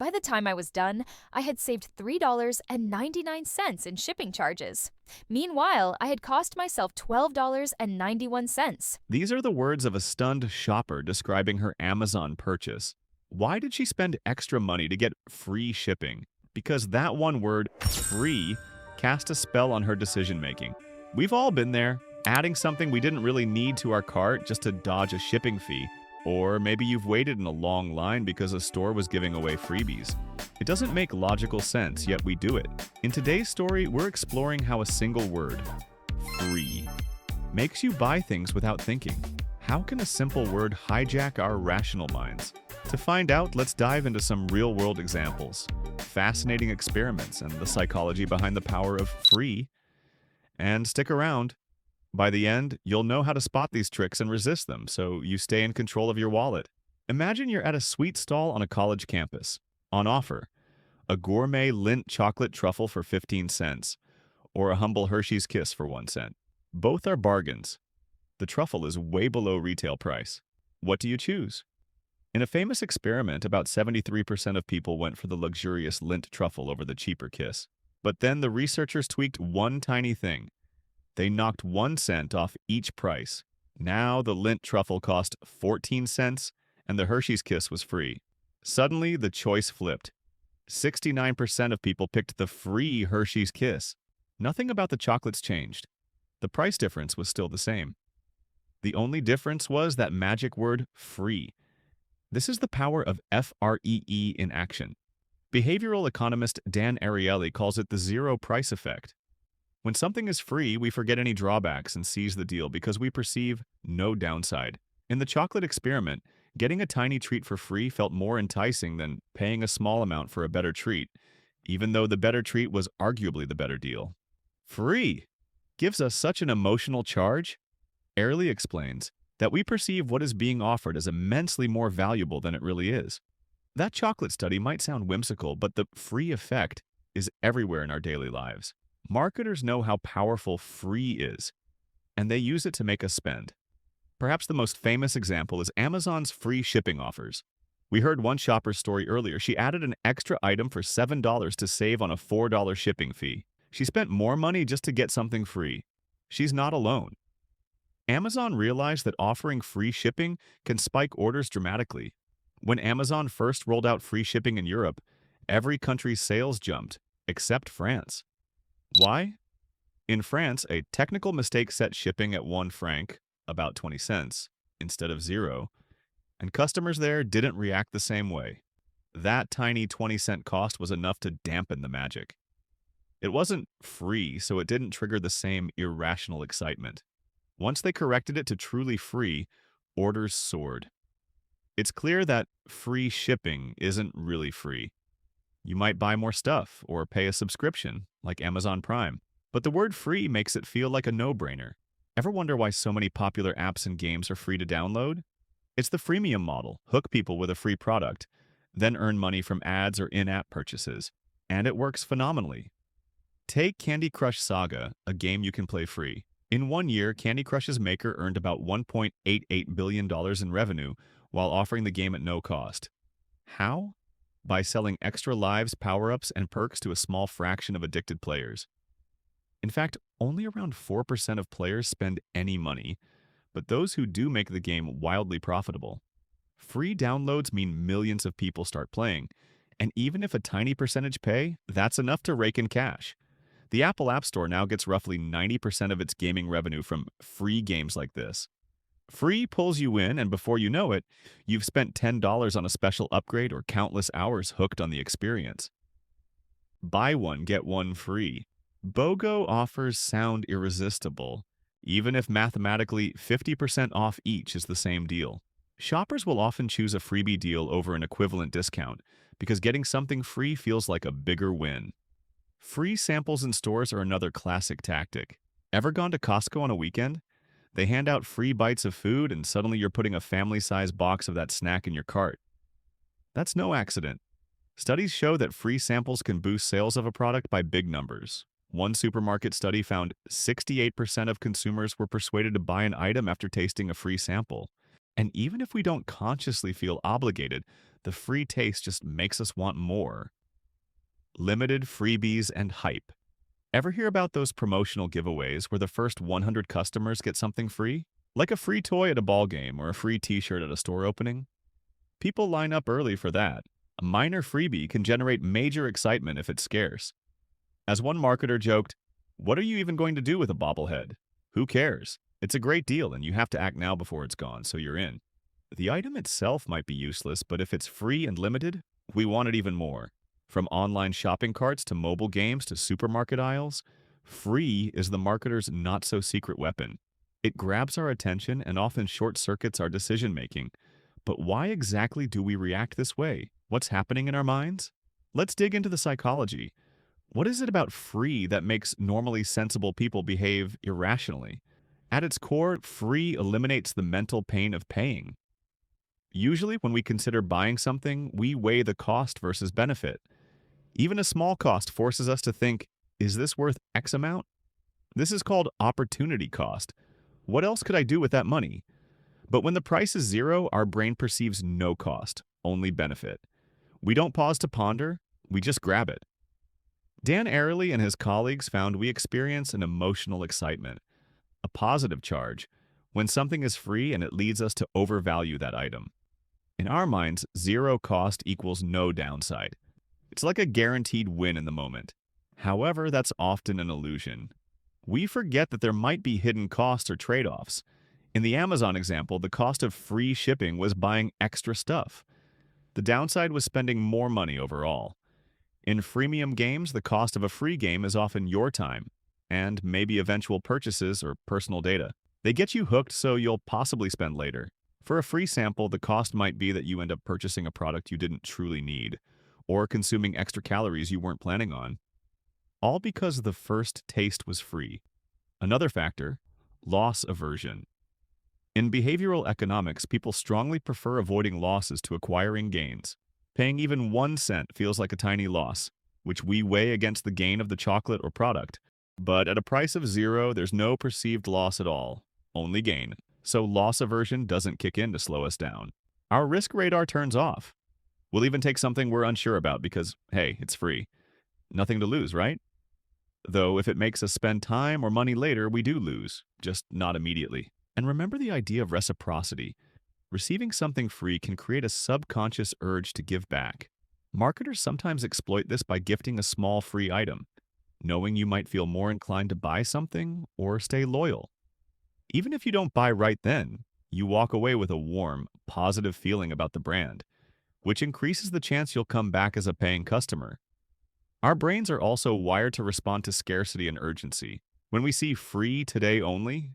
By the time I was done, I had saved $3.99 in shipping charges. Meanwhile, I had cost myself $12.91. These are the words of a stunned shopper describing her Amazon purchase. Why did she spend extra money to get free shipping? Because that one word, free, cast a spell on her decision making. We've all been there, adding something we didn't really need to our cart just to dodge a shipping fee. Or maybe you've waited in a long line because a store was giving away freebies. It doesn't make logical sense, yet we do it. In today's story, we're exploring how a single word, free, makes you buy things without thinking. How can a simple word hijack our rational minds? To find out, let's dive into some real-world examples, fascinating experiments, and the psychology behind the power of free. And stick around. By the end, you'll know how to spot these tricks and resist them, so you stay in control of your wallet. Imagine you're at a sweet stall on a college campus. On offer, a gourmet Lindt chocolate truffle for 15 cents, or a humble Hershey's Kiss for 1 cent. Both are bargains. The truffle is way below retail price. What do you choose? In a famous experiment, about 73% of people went for the luxurious Lindt truffle over the cheaper Kiss. But then the researchers tweaked one tiny thing. They knocked 1 cent off each price. Now the Lindt truffle cost 14 cents and the Hershey's Kiss was free. Suddenly, the choice flipped. 69% of people picked the free Hershey's Kiss. Nothing about the chocolates changed. The price difference was still the same. The only difference was that magic word, free. This is the power of FREE in action. Behavioral economist Dan Ariely calls it the zero price effect. When something is free, we forget any drawbacks and seize the deal because we perceive no downside. In the chocolate experiment, getting a tiny treat for free felt more enticing than paying a small amount for a better treat, even though the better treat was arguably the better deal. Free gives us such an emotional charge. Ariely explains that we perceive what is being offered as immensely more valuable than it really is. That chocolate study might sound whimsical, but the free effect is everywhere in our daily lives. Marketers know how powerful free is, and they use it to make us spend. Perhaps the most famous example is Amazon's free shipping offers. We heard one shopper's story earlier. She added an extra item for $7 to save on a $4 shipping fee. She spent more money just to get something free. She's not alone. Amazon realized that offering free shipping can spike orders dramatically. When Amazon first rolled out free shipping in Europe, every country's sales jumped, except France. Why? In France, a technical mistake set shipping at 1 franc, about 20 cents, instead of 0, and customers there didn't react the same way. That tiny 20-cent cost was enough to dampen the magic. It wasn't free, so it didn't trigger the same irrational excitement. Once they corrected it to truly free, orders soared. It's clear that free shipping isn't really free. You might buy more stuff or pay a subscription, like Amazon Prime, but the word free makes it feel like a no-brainer. Ever wonder why so many popular apps and games are free to download? It's the freemium model. Hook people with a free product, then earn money from ads or in-app purchases. And it works phenomenally. Take Candy Crush Saga, a game you can play free. In 1 year, Candy Crush's maker earned about $1.88 billion in revenue while offering the game at no cost. How? By selling extra lives, power-ups, and perks to a small fraction of addicted players. In fact, only around 4% of players spend any money, but those who do make the game wildly profitable. Free downloads mean millions of people start playing, and even if a tiny percentage pay, that's enough to rake in cash. The Apple App Store now gets roughly 90% of its gaming revenue from free games like this. Free pulls you in, and before you know it, you've spent $10 on a special upgrade or countless hours hooked on the experience. Buy one, get one free. BOGO offers sound irresistible, even if mathematically 50% off each is the same deal. Shoppers will often choose a freebie deal over an equivalent discount because getting something free feels like a bigger win. Free samples in stores are another classic tactic. Ever gone to Costco on a weekend? They hand out free bites of food and suddenly you're putting a family-sized box of that snack in your cart. That's no accident. Studies show that free samples can boost sales of a product by big numbers. One supermarket study found 68% of consumers were persuaded to buy an item after tasting a free sample. And even if we don't consciously feel obligated, The free taste just makes us want more. Limited freebies and hype. Ever hear about those promotional giveaways where the first 100 customers get something free? Like a free toy at a ball game or a free t-shirt at a store opening? People line up early for that. A minor freebie can generate major excitement if it's scarce. As one marketer joked, "What are you even going to do with a bobblehead? Who cares? It's a great deal and you have to act now before it's gone, so you're in." The item itself might be useless, but if it's free and limited, we want it even more. From online shopping carts to mobile games to supermarket aisles, free is the marketer's not-so-secret weapon. It grabs our attention and often short-circuits our decision-making. But why exactly do we react this way? What's happening in our minds? Let's dig into the psychology. What is it about free that makes normally sensible people behave irrationally? At its core, free eliminates the mental pain of paying. Usually, when we consider buying something, we weigh the cost versus benefit. Even a small cost forces us to think, is this worth X amount? This is called opportunity cost. What else could I do with that money? But when the price is zero, our brain perceives no cost, only benefit. We don't pause to ponder, we just grab it. Dan Ariely and his colleagues found we experience an emotional excitement, a positive charge, when something is free and it leads us to overvalue that item. In our minds, zero cost equals no downside. It's like a guaranteed win in the moment. However, that's often an illusion. We forget that there might be hidden costs or trade-offs. In the Amazon example, the cost of free shipping was buying extra stuff. The downside was spending more money overall. In freemium games, the cost of a free game is often your time, and maybe eventual purchases or personal data. They get you hooked so you'll possibly spend later. For a free sample, the cost might be that you end up purchasing a product you didn't truly need, or consuming extra calories you weren't planning on. All because the first taste was free. Another factor, loss aversion. In behavioral economics, people strongly prefer avoiding losses to acquiring gains. Paying even 1 cent feels like a tiny loss, which we weigh against the gain of the chocolate or product. But at a price of zero, there's no perceived loss at all, only gain. So loss aversion doesn't kick in to slow us down. Our risk radar turns off. We'll even take something we're unsure about because, hey, it's free. Nothing to lose, right? Though if it makes us spend time or money later, we do lose, just not immediately. And remember the idea of reciprocity. Receiving something free can create a subconscious urge to give back. Marketers sometimes exploit this by gifting a small free item, knowing you might feel more inclined to buy something or stay loyal. Even if you don't buy right then, you walk away with a warm, positive feeling about the brand, which increases the chance you'll come back as a paying customer. Our brains are also wired to respond to scarcity and urgency. When we see free today only,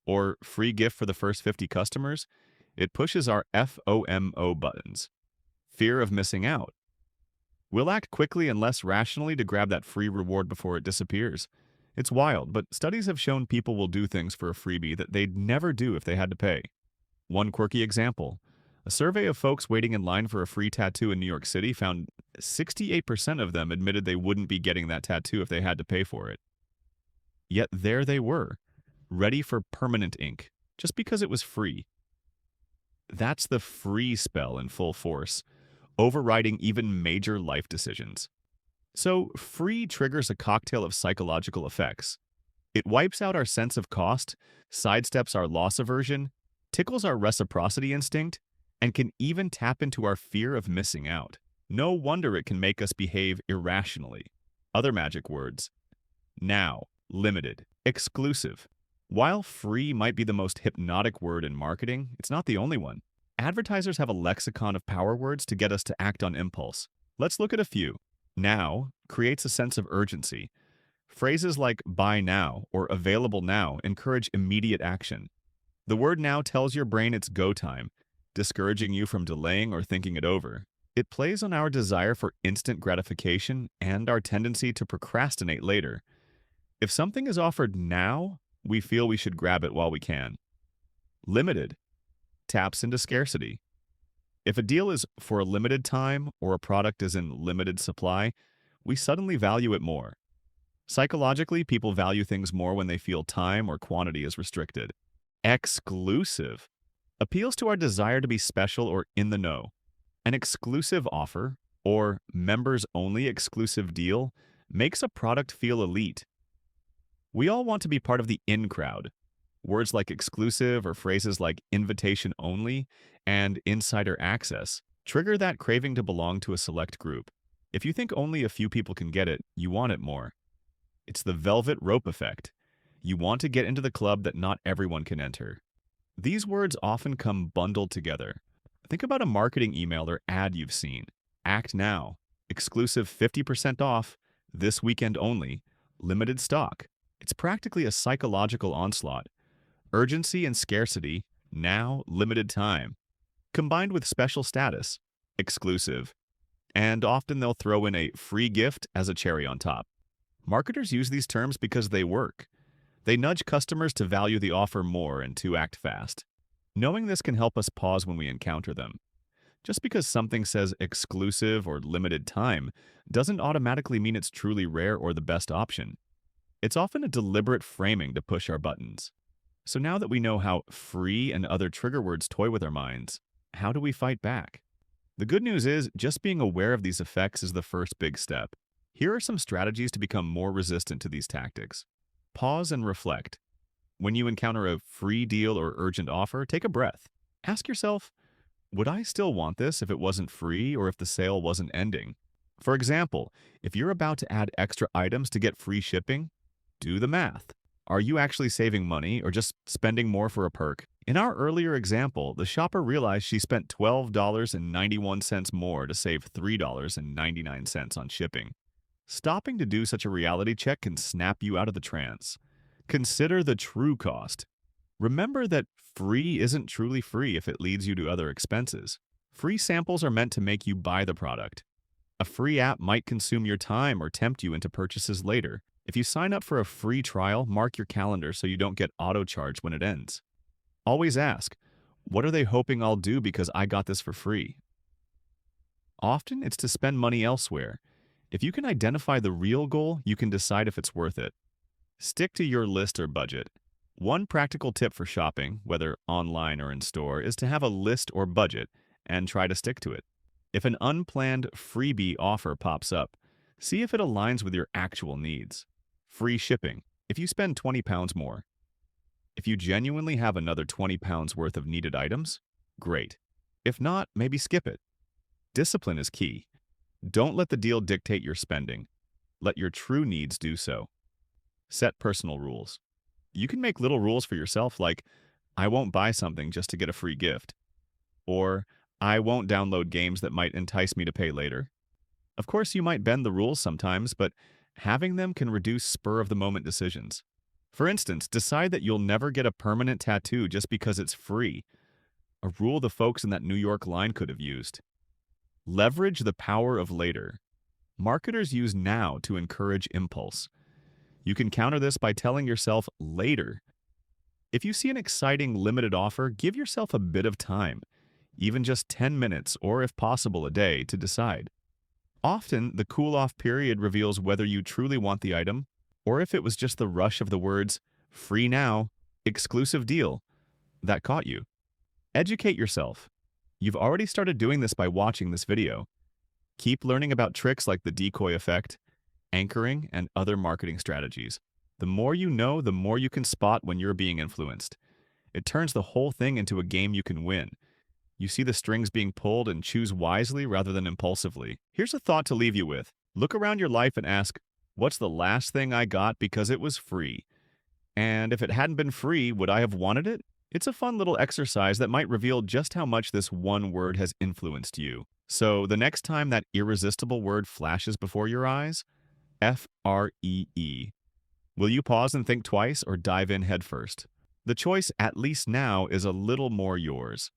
or free gift for the first 50 customers, it pushes our FOMO buttons, fear of missing out. We'll act quickly and less rationally to grab that free reward before it disappears. It's wild, but studies have shown people will do things for a freebie that they'd never do if they had to pay. One quirky example, a survey of folks waiting in line for a free tattoo in New York City found 68% of them admitted they wouldn't be getting that tattoo if they had to pay for it. Yet there they were, ready for permanent ink, just because it was free. That's the free spell in full force, overriding even major life decisions. So, free triggers a cocktail of psychological effects. It wipes out our sense of cost, sidesteps our loss aversion, tickles our reciprocity instinct, and can even tap into our fear of missing out. No wonder it can make us behave irrationally. Other magic words: now, limited, exclusive. While free might be the most hypnotic word in marketing, it's not the only one. Advertisers have a lexicon of power words to get us to act on impulse. Let's look at a few. Now creates a sense of urgency. Phrases like buy now or available now encourage immediate action. The word now tells your brain it's go time, discouraging you from delaying or thinking it over. It plays on our desire for instant gratification and our tendency to procrastinate later. If something is offered now, we feel we should grab it while we can. Limited taps into scarcity. If a deal is for a limited time or a product is in limited supply, we suddenly value it more. Psychologically, people value things more when they feel time or quantity is restricted. Exclusive appeals to our desire to be special or in the know. An exclusive offer or members-only exclusive deal makes a product feel elite. We all want to be part of the in crowd. Words like exclusive or phrases like invitation only and insider access trigger that craving to belong to a select group. If you think only a few people can get it, you want it more. It's the velvet rope effect. You want to get into the club that not everyone can enter. These words often come bundled together. Think about a marketing email or ad you've seen. Act now. Exclusive 50% off. This weekend only. Limited stock. It's practically a psychological onslaught. Urgency and scarcity. Now, limited time. Combined with special status. Exclusive. And often they'll throw in a free gift as a cherry on top. Marketers use these terms because they work. They nudge customers to value the offer more and to act fast. Knowing this can help us pause when we encounter them. Just because something says exclusive or limited time doesn't automatically mean it's truly rare or the best option. It's often a deliberate framing to push our buttons. So now that we know how free and other trigger words toy with our minds, how do we fight back? The good news is, just being aware of these effects is the first big step. Here are some strategies to become more resistant to these tactics. Pause and reflect. When you encounter a free deal or urgent offer, take a breath. Ask yourself, would I still want this if it wasn't free or if the sale wasn't ending? For example, if you're about to add extra items to get free shipping, do the math. Are you actually saving money or just spending more for a perk? In our earlier example, the shopper realized she spent $12.91 more to save $3.99 on shipping. Stopping to do such a reality check can snap you out of the trance. Consider the true cost. Remember that free isn't truly free if it leads you to other expenses. Free samples are meant to make you buy the product. A free app might consume your time or tempt you into purchases later. If you sign up for a free trial, mark your calendar so you don't get auto-charged when it ends. Always ask, what are they hoping I'll do because I got this for free? Often it's to spend money elsewhere. If you can identify the real goal, you can decide if it's worth it. Stick to your list or budget. One practical tip for shopping, whether online or in store, is to have a list or budget and try to stick to it. If an unplanned freebie offer pops up, see if it aligns with your actual needs. Free shipping, if you spend £20 more. If you genuinely have another £20 worth of needed items, great. If not, maybe skip it. Discipline is key. Don't let the deal dictate your spending. Let your true needs do so. Set personal rules. You can make little rules for yourself like, I won't buy something just to get a free gift. Or, I won't download games that might entice me to pay later. Of course, you might bend the rules sometimes, but having them can reduce spur-of-the-moment decisions. For instance, decide that you'll never get a permanent tattoo just because it's free. A rule the folks in that New York line could have used. Leverage the power of later. Marketers use now to encourage impulse. You can counter this by telling yourself later. If you see an exciting limited offer, give yourself a bit of time, even just 10 minutes or if possible a day, to decide. Often, the cool-off period reveals whether you truly want the item or if it was just the rush of the words, free now, exclusive deal, that caught you. Educate yourself. You've already started doing this by watching this video. Keep learning about tricks like the decoy effect, anchoring, and other marketing strategies. The more you know, the more you can spot when you're being influenced. It turns the whole thing into a game you can win. You see the strings being pulled and choose wisely rather than impulsively. Here's a thought to leave you with. Look around your life and ask, what's the last thing I got because it was free? And if it hadn't been free, would I have wanted it? It's a fun little exercise that might reveal just how much this one word has influenced you. So the next time that irresistible word flashes before your eyes, F-R-E-E. Will you pause and think twice or dive in headfirst? The choice, at least now, is a little more yours.